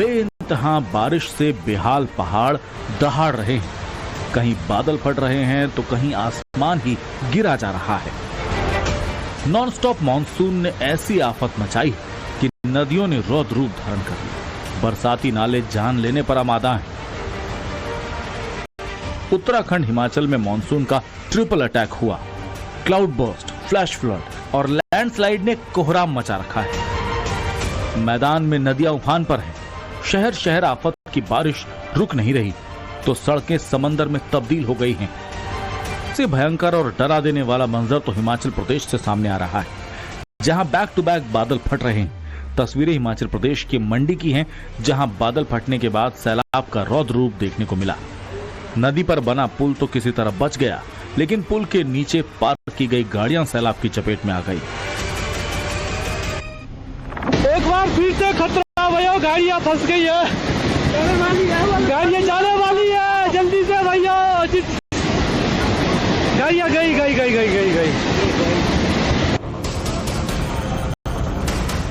बेइंतहा बारिश से बेहाल पहाड़ दहाड़ रहे हैं। कहीं बादल फट रहे हैं तो कहीं आसमान ही गिरा जा रहा है। नॉनस्टॉप मानसून ने ऐसी आफत मचाई कि नदियों ने रौद्र रूप धारण कर लिया। बरसाती नाले जान लेने पर आमादा हैं। उत्तराखंड हिमाचल में मानसून का ट्रिपल अटैक हुआ। क्लाउड बर्स्ट, फ्लैश फ्लड और लैंडस्लाइड ने कोहराम मचा रखा है। मैदान में नदियां उफान पर हैं। शहर शहर आफत की बारिश रुक नहीं रही तो सड़कें समंदर में तब्दील हो गई हैं। सबसे भयंकर और डरा देने वाला मंजर तो हिमाचल प्रदेश से सामने आ रहा है, जहां बैक टू बैक बादल फट रहे हैं। तस्वीरें हिमाचल प्रदेश के मंडी की हैं, जहां बादल फटने के बाद सैलाब का रौद्र रूप देखने को मिला। नदी पर बना पुल तो किसी तरह बच गया, लेकिन पुल के नीचे पार्क की गई गाड़ियां सैलाब की चपेट में आ गई। एक बार फिर से खतरा भैया, गाड़ियां फंस गई है, गाड़ियां जाने वाली है, जल्दी से भैया, गाड़ियां गई।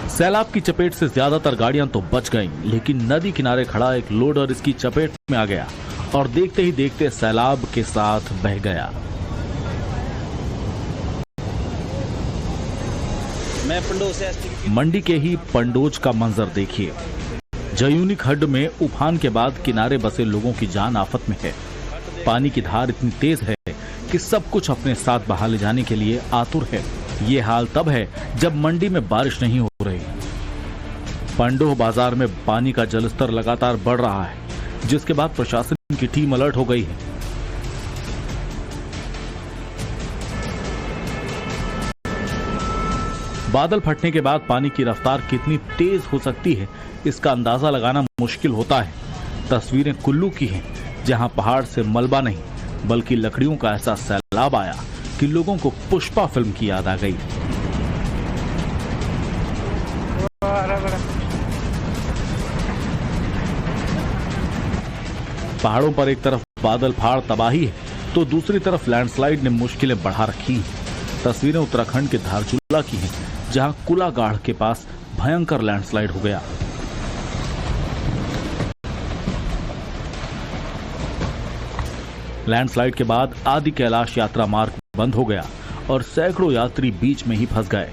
सैलाब की चपेट से ज्यादातर गाड़ियां तो बच गईं, लेकिन नदी किनारे खड़ा एक लोडर इसकी चपेट में आ गया और देखते ही देखते सैलाब के साथ बह गया। मैं पंडोज से मंडी के ही पंडोज का मंजर देखिए। जयूनी खड्ड में उफान के बाद किनारे बसे लोगों की जान आफत में है। पानी की धार इतनी तेज है कि सब कुछ अपने साथ बहा ले जाने के लिए आतुर है। ये हाल तब है जब मंडी में बारिश नहीं हो रही। पंडोह बाजार में पानी का जलस्तर लगातार बढ़ रहा है, जिसके बाद प्रशासन की टीम अलर्ट हो गई है। बादल फटने के बाद पानी की रफ्तार कितनी तेज हो सकती है, इसका अंदाजा लगाना मुश्किल होता है। तस्वीरें कुल्लू की हैं, जहां पहाड़ से मलबा नहीं बल्कि लकड़ियों का ऐसा सैलाब आया कि लोगों को पुष्पा फिल्म की याद आ गई। पहाड़ों पर एक तरफ बादल फाड़ तबाही है तो दूसरी तरफ लैंडस्लाइड ने मुश्किलें बढ़ा रखी हैं। तस्वीरें उत्तराखंड के धारचूला की हैं, जहां कुलागाढ़ के पास भयंकर लैंडस्लाइड हो गया। लैंडस्लाइड के बाद आदि कैलाश यात्रा मार्ग बंद हो गया और सैकड़ों यात्री बीच में ही फंस गए।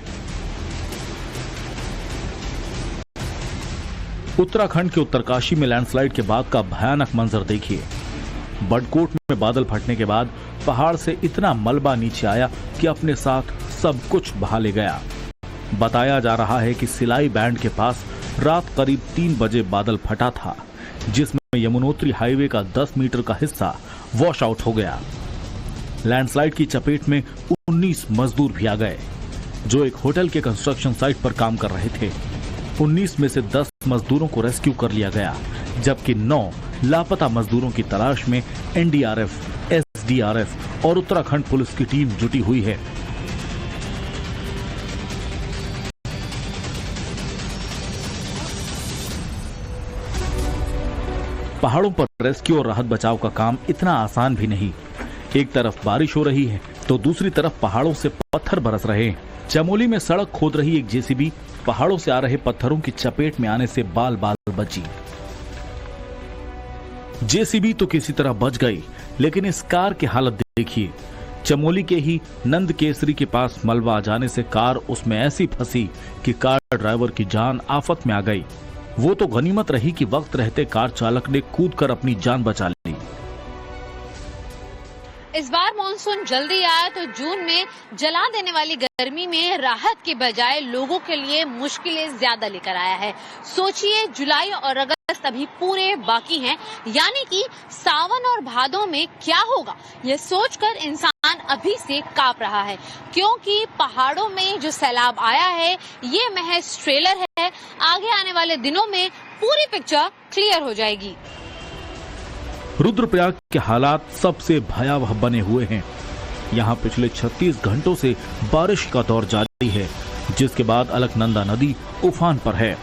उत्तराखंड के उत्तरकाशी में लैंडस्लाइड के बाद का भयानक मंजर देखिए। बडकोट में बादल फटने के बाद पहाड़ से इतना मलबा नीचे आया कि अपने साथ सब कुछ बहा ले गया। बताया जा रहा है कि सिलाई बैंड के पास रात करीब 3 बजे बादल फटा था, जिसमें यमुनोत्री हाईवे का 10 मीटर का हिस्सा वॉश आउट हो गया। लैंडस्लाइड की चपेट में 19 मजदूर भी आ गए, जो एक होटल के कंस्ट्रक्शन साइट पर काम कर रहे थे। 19 में से 10 मजदूरों को रेस्क्यू कर लिया गया, जबकि 9 लापता मजदूरों की तलाश में एनडीआरएफ, एसडीआरएफ और उत्तराखंड पुलिस की टीम जुटी हुई है। पहाड़ों पर रेस्क्यू और राहत बचाव का काम इतना आसान भी नहीं। एक तरफ बारिश हो रही है तो दूसरी तरफ पहाड़ों से पत्थर बरस रहे हैं। चमोली में सड़क खोद रही एक जेसीबी पहाड़ों से आ रहे पत्थरों की चपेट में आने से बाल बाल बची। जेसीबी तो किसी तरह बच गई, लेकिन इस कार की हालत देखिए। चमोली के ही नंद केसरी के पास मलबा आ जाने से कार उसमें ऐसी फंसी कि कार ड्राइवर की जान आफत में आ गई। वो तो गनीमत रही कि वक्त रहते कार चालक ने कूदकर अपनी जान बचा ली। इस बार मानसून जल्दी आया तो जून में जला देने वाली गर्मी में राहत के बजाय लोगों के लिए मुश्किलें ज्यादा लेकर आया है। सोचिए, जुलाई और अगस्त अभी पूरे बाकी हैं, यानी कि सावन और भादों में क्या होगा, ये सोचकर इंसान अभी से कांप रहा है। क्योंकि पहाड़ों में जो सैलाब आया है ये महज ट्रेलर है, आगे आने वाले दिनों में पूरी पिक्चर क्लियर हो जाएगी। रुद्रप्रयाग के हालात सबसे भयावह बने हुए हैं। यहाँ पिछले 36 घंटों से बारिश का दौर जारी है, जिसके बाद अलकनंदा नदी उफान पर है।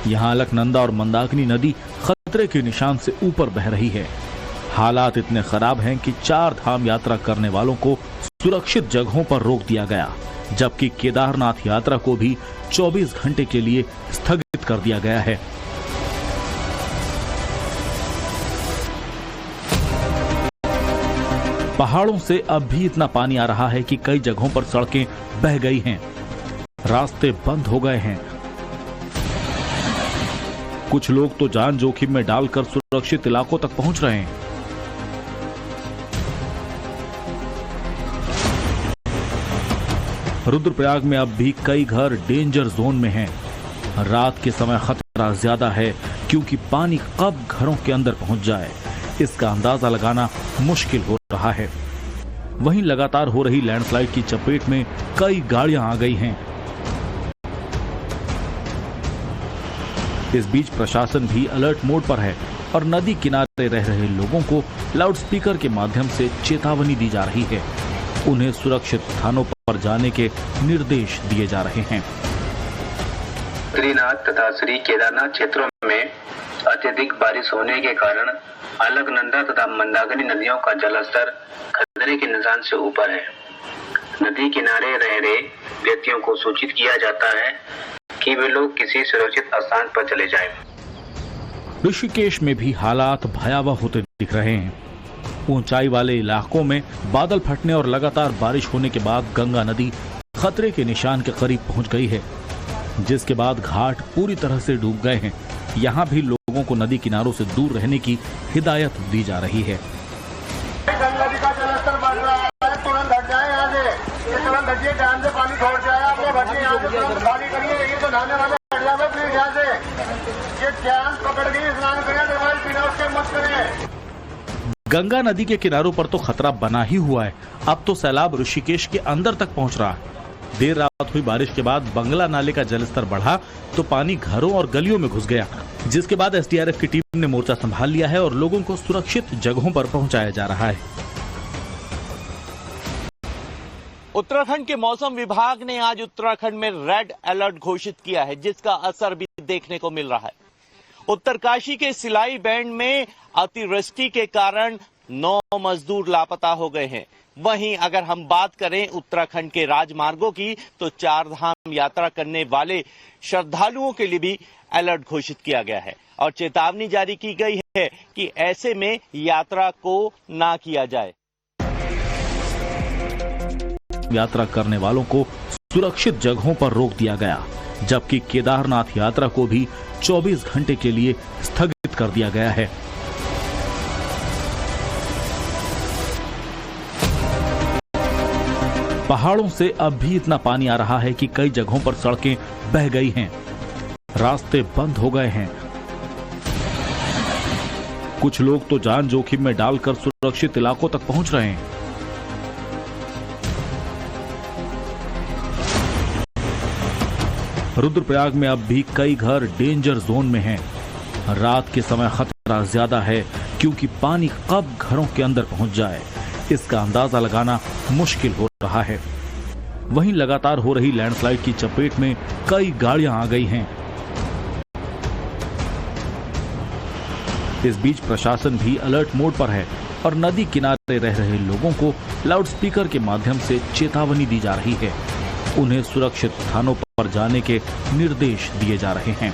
यहाँ अलकनंदा और मंदाकिनी नदी खतरे के निशान से ऊपर बह रही है। हालात इतने खराब हैं कि 4 धाम यात्रा करने वालों को सुरक्षित जगहों पर रोक दिया गया, जबकि केदारनाथ यात्रा को भी 24 घंटे के लिए स्थगित कर दिया गया है। पहाड़ों से अब भी इतना पानी आ रहा है कि कई जगहों पर सड़कें बह गई हैं, रास्ते बंद हो गए हैं। कुछ लोग तो जान जोखिम में डालकर सुरक्षित इलाकों तक पहुंच रहे हैं। रुद्रप्रयाग में अब भी कई घर डेंजर जोन में हैं। रात के समय खतरा ज्यादा है क्योंकि पानी कब घरों के अंदर पहुंच जाए इसका अंदाजा लगाना मुश्किल हो रहा है। वहीं लगातार हो रही लैंडस्लाइड की चपेट में कई गाड़ियां आ गई हैं। इस बीच प्रशासन भी अलर्ट मोड पर है और नदी किनारे रह रहे लोगों को लाउडस्पीकर के माध्यम से चेतावनी दी जा रही है। उन्हें सुरक्षित स्थानों पर जाने के निर्देश दिए जा रहे हैं। बद्रीनाथ तथा श्री केदारनाथ क्षेत्रों में अत्यधिक बारिश होने के कारण अलकनंदा तथा मंदाकिनी नदियों का जलस्तर खतरे के निशान से ऊपर है। नदी किनारे रह रहे व्यक्तियों को सूचित किया जाता है कि वे लोग किसी सुरक्षित स्थान पर चले जाएं। ऋषिकेश में भी हालात भयावह होते दिख रहे हैं। ऊंचाई वाले इलाकों में बादल फटने और लगातार बारिश होने के बाद गंगा नदी खतरे के निशान के करीब पहुंच गई है, जिसके बाद घाट पूरी तरह से डूब गए हैं। यहां भी लोगों को नदी किनारों से दूर रहने की हिदायत दी जा रही है। गंगा नदी का जलस्तर बढ़ रहा है, तुरंत हट जाए यहाँ से, ये तुरंत हटिए, डैम से पानी छोड़ जाए, आप लोग हटिए यहाँ से, तुरंत खाली करिए, ये तो नहाने वाले हट जाए प्लीज यहाँ से, ये डैम पकड़ के स्नान करें, दवाई पीना उसके मत करें। गंगा नदी के किनारों पर तो खतरा बना ही हुआ है, अब तो सैलाब ऋषिकेश के अंदर तक पहुंच रहा है। देर रात हुई बारिश के बाद बंगला नाले का जलस्तर बढ़ा तो पानी घरों और गलियों में घुस गया, जिसके बाद एसडीआरएफ की टीम ने मोर्चा संभाल लिया है और लोगों को सुरक्षित जगहों पर पहुंचाया जा रहा है। उत्तराखंड के मौसम विभाग ने आज उत्तराखंड में रेड अलर्ट घोषित किया है, जिसका असर भी देखने को मिल रहा है। उत्तरकाशी के सिलाई बैंड में अतिवृष्टि के कारण 9 मजदूर लापता हो गए हैं। वहीं अगर हम बात करें उत्तराखंड के राजमार्गों की, तो 4 धाम यात्रा करने वाले श्रद्धालुओं के लिए भी अलर्ट घोषित किया गया है और चेतावनी जारी की गई है कि ऐसे में यात्रा को ना किया जाए। यात्रा करने वालों को सुरक्षित जगहों पर रोक दिया गया, जबकि केदारनाथ यात्रा को भी 24 घंटे के लिए स्थगित कर दिया गया है। पहाड़ों से अब भी इतना पानी आ रहा है कि कई जगहों पर सड़कें बह गई हैं, रास्ते बंद हो गए हैं। कुछ लोग तो जान जोखिम में डालकर सुरक्षित इलाकों तक पहुंच रहे हैं। रुद्रप्रयाग में अब भी कई घर डेंजर जोन में हैं। रात के समय खतरा ज्यादा है क्योंकि पानी कब घरों के अंदर पहुंच जाए इसका अंदाजा लगाना मुश्किल हो रहा है। वहीं लगातार हो रही लैंडस्लाइड की चपेट में कई गाड़ियां आ गई हैं। इस बीच प्रशासन भी अलर्ट मोड पर है और नदी किनारे रह रहे लोगों को लाउडस्पीकर के माध्यम से चेतावनी दी जा रही है। उन्हें सुरक्षित स्थानों पर जाने के निर्देश दिए जा रहे हैं।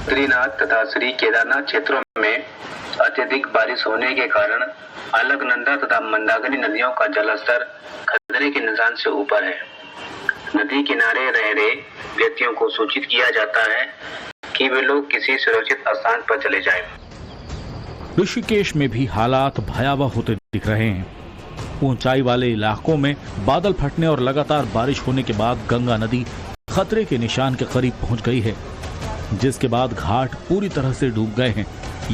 बद्रीनाथ तथा श्री केदारनाथ क्षेत्रों में अत्यधिक बारिश होने के कारण अलकनंदा तथा मंदाकिनी नदियों का जलस्तर खतरे के निशान से ऊपर है। नदी किनारे रह रहे व्यक्तियों को सूचित किया जाता है कि वे लोग किसी सुरक्षित स्थान पर चले जाएं। ऋषिकेश में भी हालात भयावह होते दिख रहे हैं। ऊंचाई वाले इलाकों में बादल फटने और लगातार बारिश होने के बाद गंगा नदी खतरे के निशान के करीब पहुंच गई है, जिसके बाद घाट पूरी तरह से डूब गए हैं।